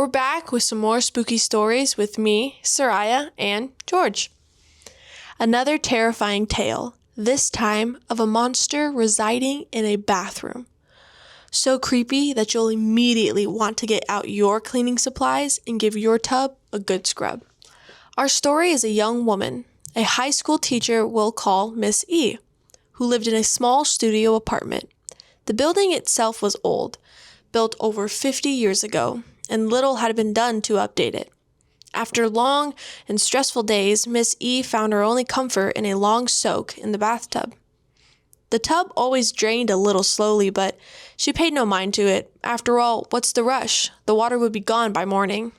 We're back with some more spooky stories with me, Soraya, and George. Another terrifying tale, this time of a monster residing in a bathroom. So creepy that you'll immediately want to get out your cleaning supplies and give your tub a good scrub. Our story is a young woman, a high school teacher we'll call Miss E, who lived in a small studio apartment. The building itself was old, built over 50 years ago, and little had been done to update it. After long and stressful days, Miss E found her only comfort in a long soak in the bathtub. The tub always drained a little slowly, but she paid no mind to it. After all, what's the rush? The water would be gone by morning.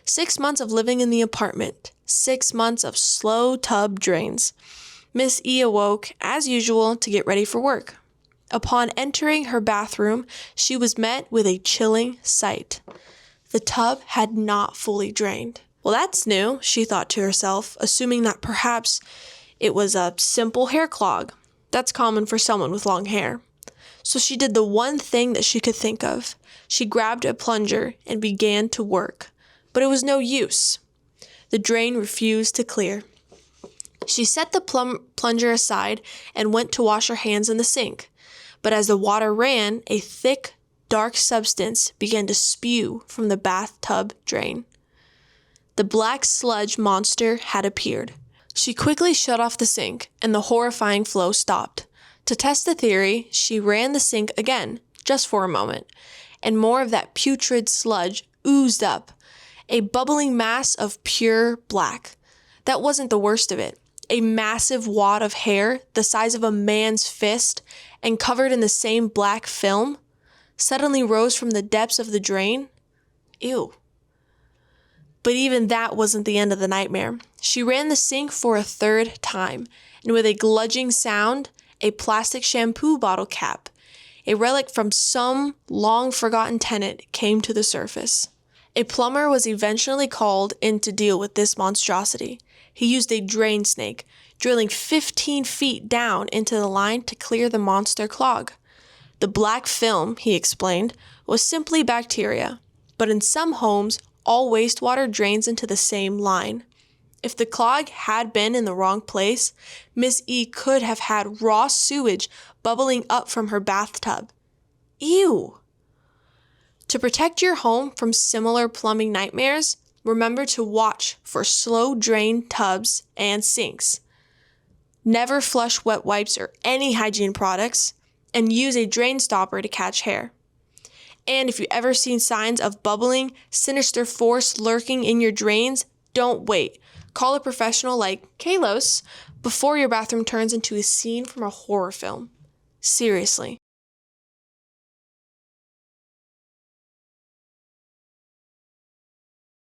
6 months of living in the apartment. 6 months of slow tub drains. Miss E awoke, as usual, to get ready for work. Upon entering her bathroom, she was met with a chilling sight. The tub had not fully drained. Well, that's new, she thought to herself, assuming that perhaps it was a simple hair clog. That's common for someone with long hair. So she did the one thing that she could think of. She grabbed a plunger and began to work. But it was no use. The drain refused to clear. She set the plunger aside and went to wash her hands in the sink. But as the water ran, a thick, dark substance began to spew from the bathtub drain. The black sludge monster had appeared. She quickly shut off the sink, and the horrifying flow stopped. To test the theory, she ran the sink again, just for a moment, and more of that putrid sludge oozed up, a bubbling mass of pure black. That wasn't the worst of it. A massive wad of hair, the size of a man's fist, and covered in the same black film, suddenly rose from the depths of the drain. Ew. But even that wasn't the end of the nightmare. She ran the sink for a third time, and with a gludging sound, a plastic shampoo bottle cap, a relic from some long-forgotten tenant, came to the surface. A plumber was eventually called in to deal with this monstrosity. He used a drain snake, drilling 15 feet down into the line to clear the monster clog. The black film, he explained, was simply bacteria, but in some homes, all wastewater drains into the same line. If the clog had been in the wrong place, Miss E could have had raw sewage bubbling up from her bathtub. Ew! To protect your home from similar plumbing nightmares, remember to watch for slow drain tubs and sinks. Never flush wet wipes or any hygiene products, and use a drain stopper to catch hair. And if you've ever seen signs of bubbling, sinister force lurking in your drains, don't wait. Call a professional like Kalos before your bathroom turns into a scene from a horror film. Seriously.